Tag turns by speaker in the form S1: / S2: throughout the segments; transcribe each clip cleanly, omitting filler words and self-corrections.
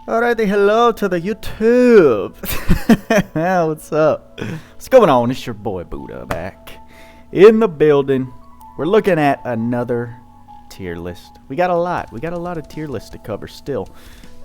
S1: Alrighty, hello to the YouTube. What's up? What's going on? It's your boy Booda back in the building. We're looking at another tier list. We got a lot of tier lists to cover still.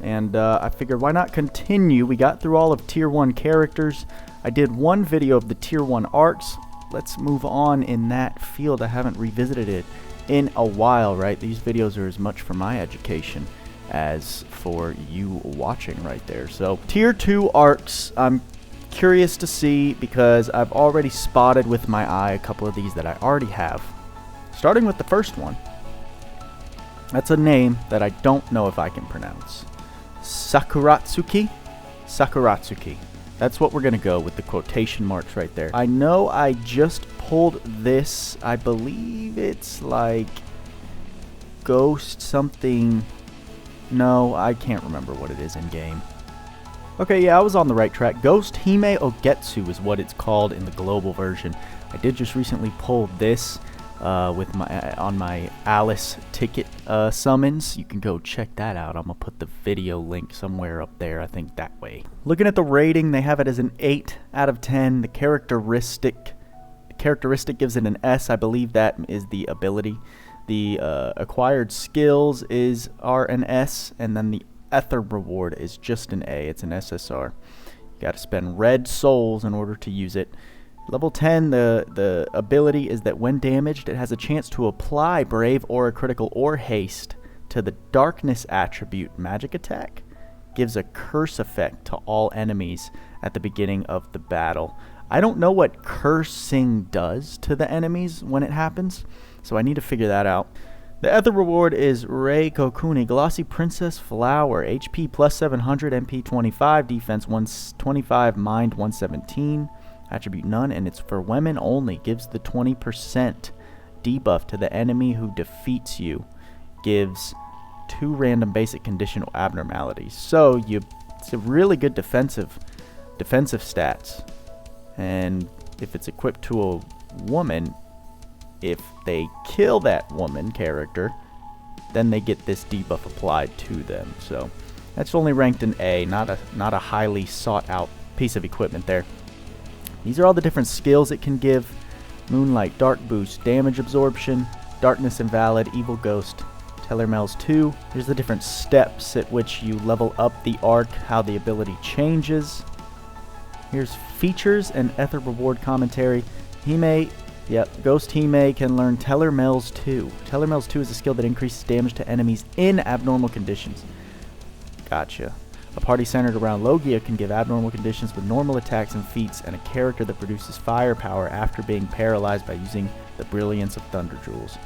S1: And I figured why not continue? We got through all of tier 1 characters. I did one video of the tier 1 arcs. Let's move on in that field. I haven't revisited it in a while, right? These videos are as much for my education as for you watching right there. So tier 2 arcs, I'm curious to see because I've already spotted with my eye a couple of these that I already have. Starting with the first one. That's a name that I don't know if I can pronounce. Sakuratsuki? Sakuratsuki. That's what we're gonna go with the quotation marks right there. I know I just pulled this. I believe it's like Ghost something. No, I can't remember what it is in game. Okay, yeah, I was on the right track. Ghost Hime Ogetsu is what it's called in the global version. I did just recently pull this with on my Alice ticket summons. You can go check that out. I'm gonna put the video link somewhere up there, I think that way. Looking at the rating, they have it as an 8 out of 10. The characteristic gives it an S. I believe that is the ability. The acquired skills are an S, and then the ether reward is just an A. It's an SSR. You got to spend red souls in order to use it. Level 10, the ability is that when damaged, it has a chance to apply Brave, Aura, Critical, or Haste to the Darkness attribute magic attack. Gives a curse effect to all enemies at the beginning of the battle. I don't know what cursing does to the enemies when it happens, so I need to figure that out. The ether reward is Rei Kokuni, Glossy Princess Flower, HP plus 700, MP 25, Defense 125, Mind 117, Attribute none, and it's for women only. Gives the 20% debuff to the enemy who defeats you. Gives 2 random basic conditional abnormalities. So it's a really good defensive stats. And if it's equipped to a woman, if they kill that woman character, then they get this debuff applied to them. So that's only ranked an A, not a highly sought out piece of equipment there. These are all the different skills it can give. Moonlight, Dark Boost, Damage Absorption, Darkness Invalid, Evil Ghost, Tellermel's 2. Here's the different steps at which you level up the ARK, how the ability changes. Here's features and ether reward commentary. Ghost Hime can learn Tellermel's 2. Tellermel's 2 is a skill that increases damage to enemies in abnormal conditions. Gotcha. A party centered around Logia can give abnormal conditions with normal attacks and feats, and a character that produces firepower after being paralyzed by using the brilliance of Thunder Jewels.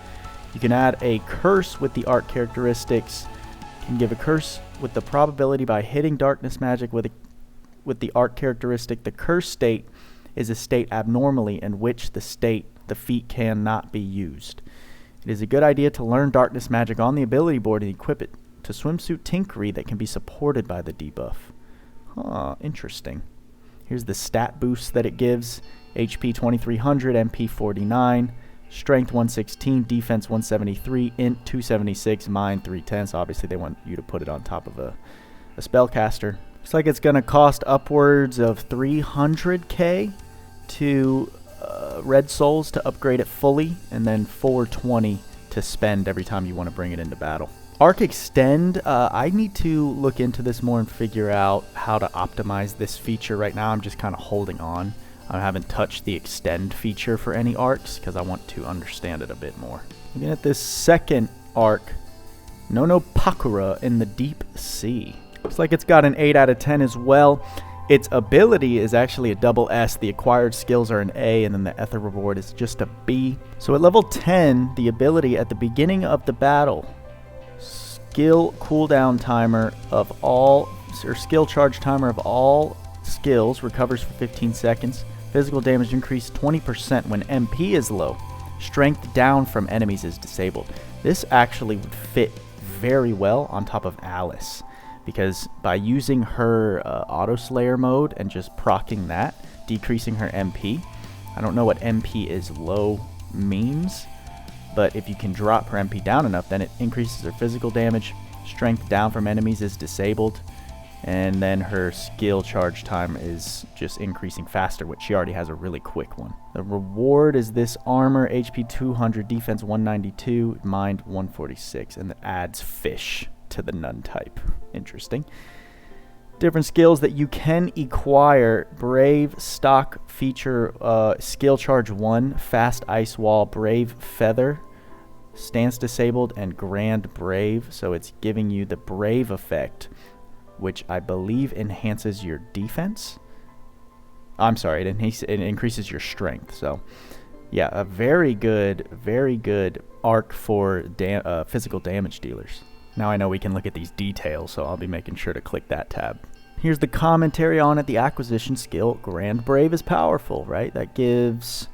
S1: You can add a curse with the ARK characteristics. Can give a curse with the probability by hitting darkness magic with the ARK characteristic. The curse state is a state abnormally in which the feat cannot be used. It is a good idea to learn darkness magic on the ability board and equip it to Swimsuit Tinkery that can be supported by the debuff. Huh, interesting. Here's the stat boost that it gives. HP 2300, MP 49, Strength 116, Defense 173, Int 276, Mind 310. So obviously they want you to put it on top of a spellcaster. Looks like it's going to cost upwards of 300k to red souls to upgrade it fully, and then 420 to spend every time you want to bring it into battle. ARK Extend, I need to look into this more and figure out how to optimize this feature. Right now I'm just kind of holding on. I haven't touched the Extend feature for any ARKs because I want to understand it a bit more. Looking at this second ARK, Nono Pakura in the Deep Sea. Looks like it's got an 8 out of 10 as well. Its ability is actually a double S. The acquired skills are an A, and then the ether reward is just a B. So at level 10, the ability at the beginning of the battle, skill cooldown timer of all, or skill charge timer of all skills recovers for 15 seconds. Physical damage increased 20% when MP is low. Strength down from enemies is disabled. This actually would fit very well on top of Alice, because by using her auto slayer mode and just proccing that, decreasing her MP. I don't know what MP is low means, but if you can drop her MP down enough, then it increases her physical damage. Strength down from enemies is disabled. And then her skill charge time is just increasing faster, which she already has a really quick one. The reward is this armor, HP 200, defense 192, mind 146, and it adds fish to the nun type. Interesting. Different skills that you can acquire: Brave stock feature, skill charge 1, fast ice wall, brave feather, stance disabled, and grand brave. So it's giving you the brave effect, which I believe enhances your defense. I'm sorry, it increases your strength. So yeah, a very good arc for physical damage dealers. Now I know we can look at these details, so I'll be making sure to click that tab. Here's the commentary on it. The acquisition skill, Grand Brave, is powerful, right? That gives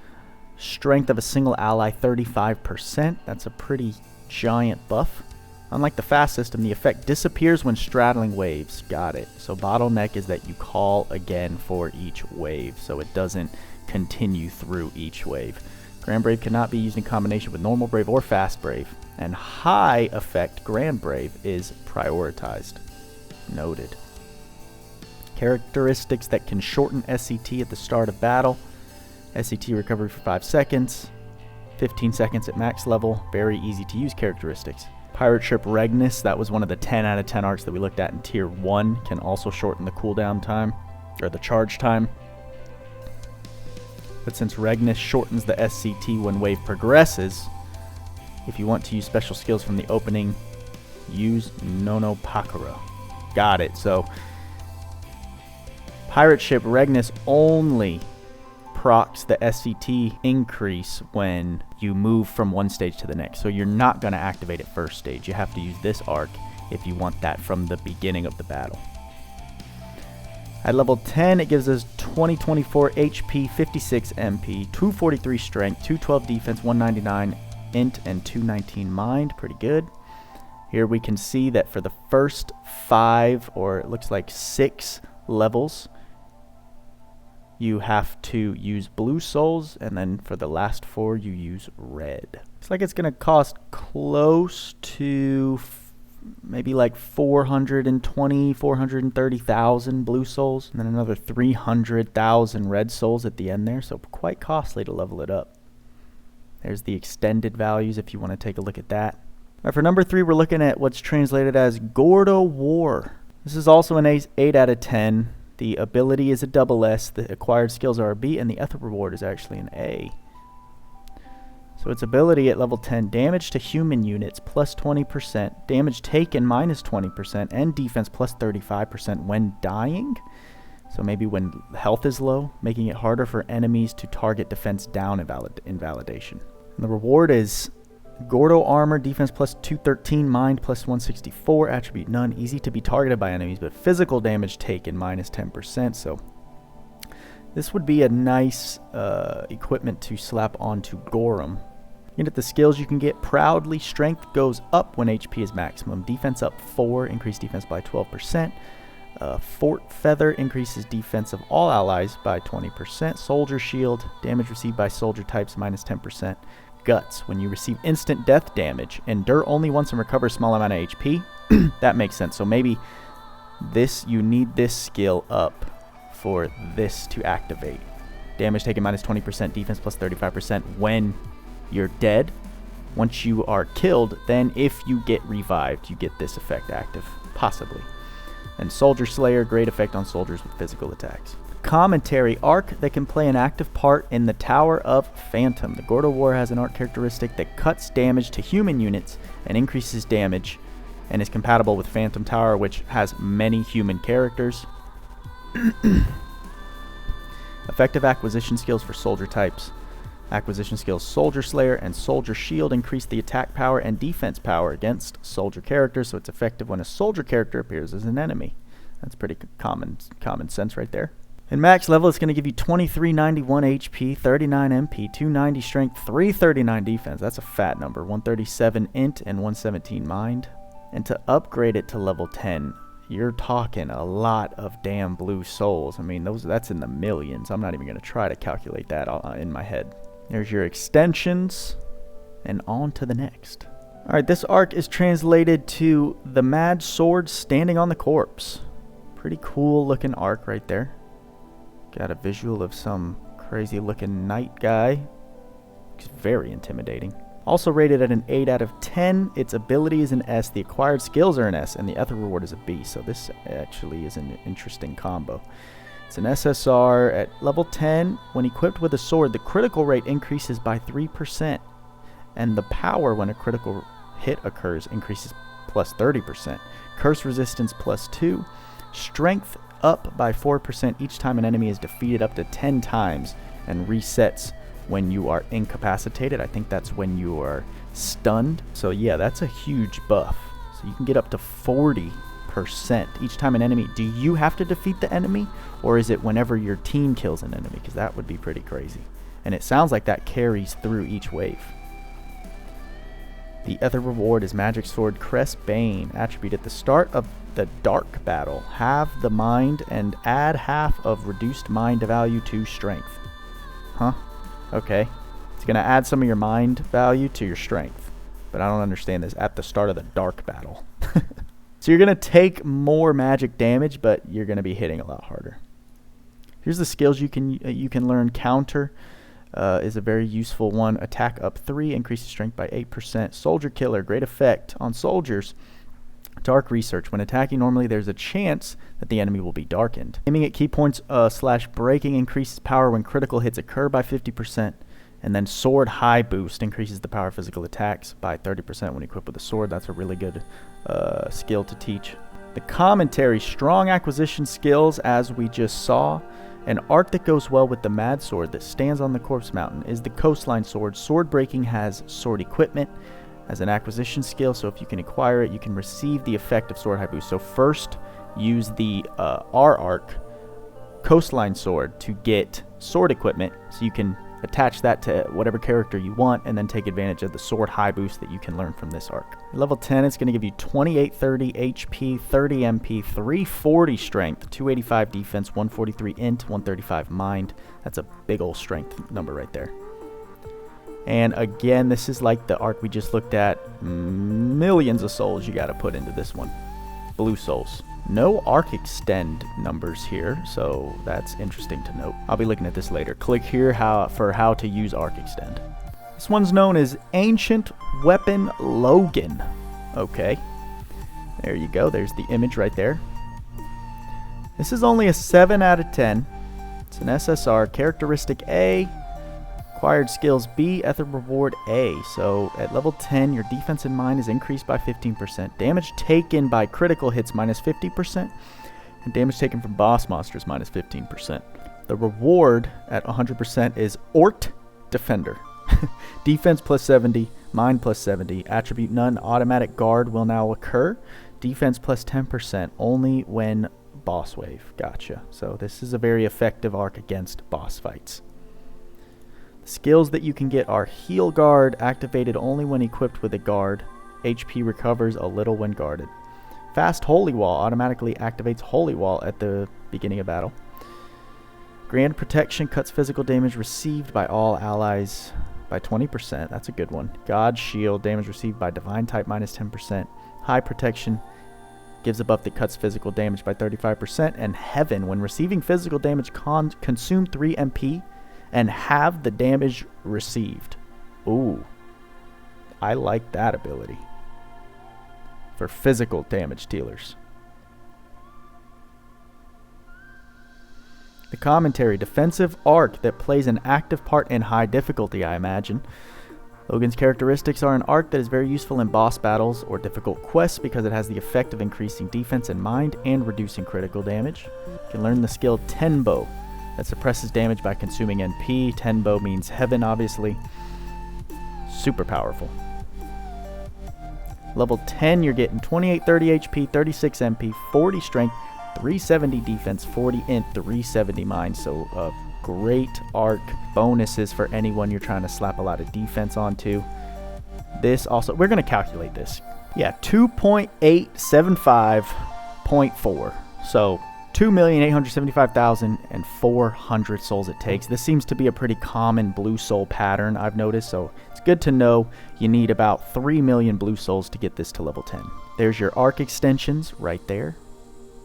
S1: strength of a single ally 35%. That's a pretty giant buff. Unlike the fast system, the effect disappears when straddling waves. Got it. So bottleneck is that you call again for each wave, so it doesn't continue through each wave. Grand Brave cannot be used in combination with normal Brave or fast Brave. And high effect Grand Brave is prioritized. Noted. Characteristics that can shorten SCT at the start of battle. SCT recovery for 5 seconds. 15 seconds at max level. Very easy to use characteristics. Pirate Ship Regnus, that was one of the 10 out of 10 arcs that we looked at in Tier 1. Can also shorten the cooldown time, or the charge time. But since Regnus shortens the SCT when wave progresses, if you want to use special skills from the opening, use Nono Pakura. Got it. So Pirate Ship Regnus only procs the SCT increase when you move from one stage to the next. So you're not going to activate it first stage. You have to use this arc if you want that from the beginning of the battle. At level 10, it gives us 2024 HP, 56 MP, 243 strength, 212 defense, 199 int, and 219 mind. Pretty good. Here we can see that for the first 5, or it looks like 6 levels, you have to use blue souls, and then for the last 4 you use red. Looks like it's going to cost close to maybe like 430,000 blue souls, and then another 300,000 red souls at the end there, so quite costly to level it up. There's the extended values if you want to take a look at that. All right, for number 3, we're looking at what's translated as Gordo War. This is also an 8 out of 10. The ability is a double S, the acquired skills are a B, and the ethic reward is actually an A. So its ability at level 10, damage to human units plus 20%, damage taken minus 20%, and defense plus 35% when dying. So maybe when health is low, making it harder for enemies to target defense down invalidation. And the reward is Gordo Armor, defense plus 213, mind plus 164, attribute none, easy to be targeted by enemies, but physical damage taken minus 10%. So this would be a nice equipment to slap onto Gorham. You get the skills you can get. Proudly, strength goes up when HP is maximum. Defense up 4, increase defense by 12%. Fort Feather increases defense of all allies by 20%. Soldier Shield, damage received by soldier types minus 10%. Guts, when you receive instant death damage, endure only once and recover a small amount of HP. That makes sense. So maybe you need this skill up for this to activate. Damage taken minus 20%, defense plus 35% when you're dead. Once you are killed, then if you get revived, you get this effect active, possibly. And Soldier Slayer, great effect on soldiers with physical attacks. Commentary, arc that can play an active part in the Tower of Phantom. The Gordo War has an arc characteristic that cuts damage to human units and increases damage, and is compatible with Phantom Tower, which has many human characters. Effective acquisition skills for soldier types. Acquisition skills Soldier Slayer and Soldier Shield increase the attack power and defense power against soldier characters, so it's effective when a soldier character appears as an enemy. That's pretty common sense right there. In max level, it's going to give you 2391 HP, 39 MP, 290 strength, 339 defense. That's a fat number. 137 int and 117 mind. And to upgrade it to level 10, you're talking a lot of damn blue souls. I mean, that's in the millions. I'm not even going to try to calculate that in my head. There's your extensions, and on to the next. Alright, this arc is translated to the Mad Sword Standing on the Corpse. Pretty cool looking arc right there. Got a visual of some crazy looking knight guy. It's very intimidating. Also rated at an 8 out of 10. Its ability is an S, the acquired skills are an S, and the ethic reward is a B. So this actually is an interesting combo. It's an SSR at level 10. When equipped with a sword, the critical rate increases by 3%. And the power when a critical hit occurs increases plus 30%. Curse resistance plus 2. Strength up by 4% each time an enemy is defeated up to 10 times, and resets when you are incapacitated. I think that's when you are stunned. So yeah, that's a huge buff. So you can get up to 40% each time an enemy. Do you have to defeat the enemy, or is it whenever your team kills an enemy? Because that would be pretty crazy. And it sounds like that carries through each wave. The other reward is Magic Sword Crest Bane. Attribute at the start of the dark battle. Have the mind and add half of reduced mind value to strength. Huh? Okay. It's going to add some of your mind value to your strength. But I don't understand this. At the start of the dark battle. So you're going to take more magic damage, but you're going to be hitting a lot harder. Here's the skills you can learn. Counter is a very useful one. Attack up 3, increases strength by 8%. Soldier Killer, great effect on soldiers. Dark Research, when attacking normally there's a chance that the enemy will be darkened. Aiming at key points / breaking increases power when critical hits occur by 50%. And then Sword High Boost increases the power of physical attacks by 30% when equipped with a sword. That's a really good skill to teach. The Commentary, strong acquisition skills as we just saw. An arc that goes well with the Mad Sword that stands on the Corpse Mountain is the Coastline Sword. Sword Breaking has sword equipment as an acquisition skill, so if you can acquire it, you can receive the effect of Sword High Boost. So first, use the ARK Coastline Sword to get sword equipment, so you can attach that to whatever character you want, and then take advantage of the Sword High Boost that you can learn from this arc. Level 10, it's going to give you 2830 HP, 30 MP, 340 Strength, 285 Defense, 143 Int, 135 Mind. That's a big old strength number right there. And again, this is like the arc we just looked at. Millions of souls you got to put into this one. Blue souls. No arc extend numbers here, so that's interesting to note. I'll be looking at this later. Click here for how to use arc extend. This one's known as Ancient Weapon Logan. Okay. There you go. There's the image right there. This is only a 7 out of 10. It's an SSR. Characteristic A. Acquired skills B, ethic reward A. So at level 10, your defense in mind is increased by 15%. Damage taken by critical hits minus 50%. And damage taken from boss monsters minus 15%. The reward at 100% is Ort Defender. Defense plus 70, mind plus 70. Attribute none, automatic guard will now occur. Defense plus 10%, only when boss wave. Gotcha. So this is a very effective arc against boss fights. Skills that you can get are Heal Guard, activated only when equipped with a guard. HP recovers a little when guarded. Fast Holy Wall, automatically activates Holy Wall at the beginning of battle. Grand Protection, cuts physical damage received by all allies by 20%. That's a good one. God Shield, damage received by Divine type minus 10%. High Protection, gives a buff that cuts physical damage by 35%. And Heaven, when receiving physical damage, consume 3 MP. And have the damage received. Ooh. I like that ability. For physical damage dealers. The Commentary. Defensive arc that plays an active part in high difficulty, I imagine. Logan's characteristics are an arc that is very useful in boss battles or difficult quests because it has the effect of increasing defense in mind and reducing critical damage. You can learn the skill Tenbo. That suppresses damage by consuming NP. Tenbo means heaven, obviously. Super powerful. Level 10, you're getting 2830 HP, 36 MP, 40 Strength, 370 Defense, 40 Int, 370 Mind. So great arc bonuses for anyone you're trying to slap a lot of defense onto. This also, we're going to calculate this. Yeah, 2.875.4. So 2,875,400 souls it takes. This seems to be a pretty common blue soul pattern I've noticed, so it's good to know you need about 3 million blue souls to get this to level 10. There's your arc extensions right there.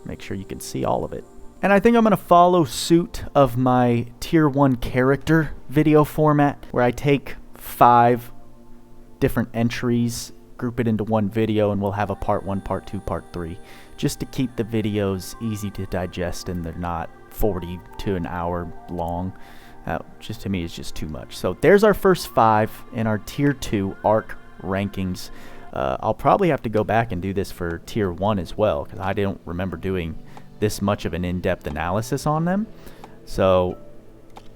S1: make sure you can see all of it. And I think I'm going to follow suit of my tier 1 character video format, where I take 5 different entries, group it into one video, and we'll have a part 1, part 2, part 3, just to keep the videos easy to digest and they're not 40 to an hour long. Just to me, it's just too much. So there's our first 5 in our tier 2 ARK rankings. I'll probably have to go back and do this for tier 1 as well, because I don't remember doing this much of an in-depth analysis on them. So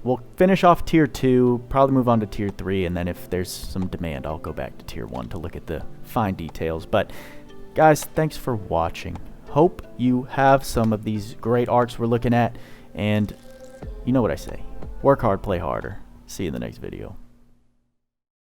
S1: we'll finish off tier 2, probably move on to tier 3, and then if there's some demand, I'll go back to tier 1 to look at the fine details. But guys, thanks for watching. Hope you have some of these great arcs we're looking at, and you know what I say. Work hard, play harder. See you in the next video.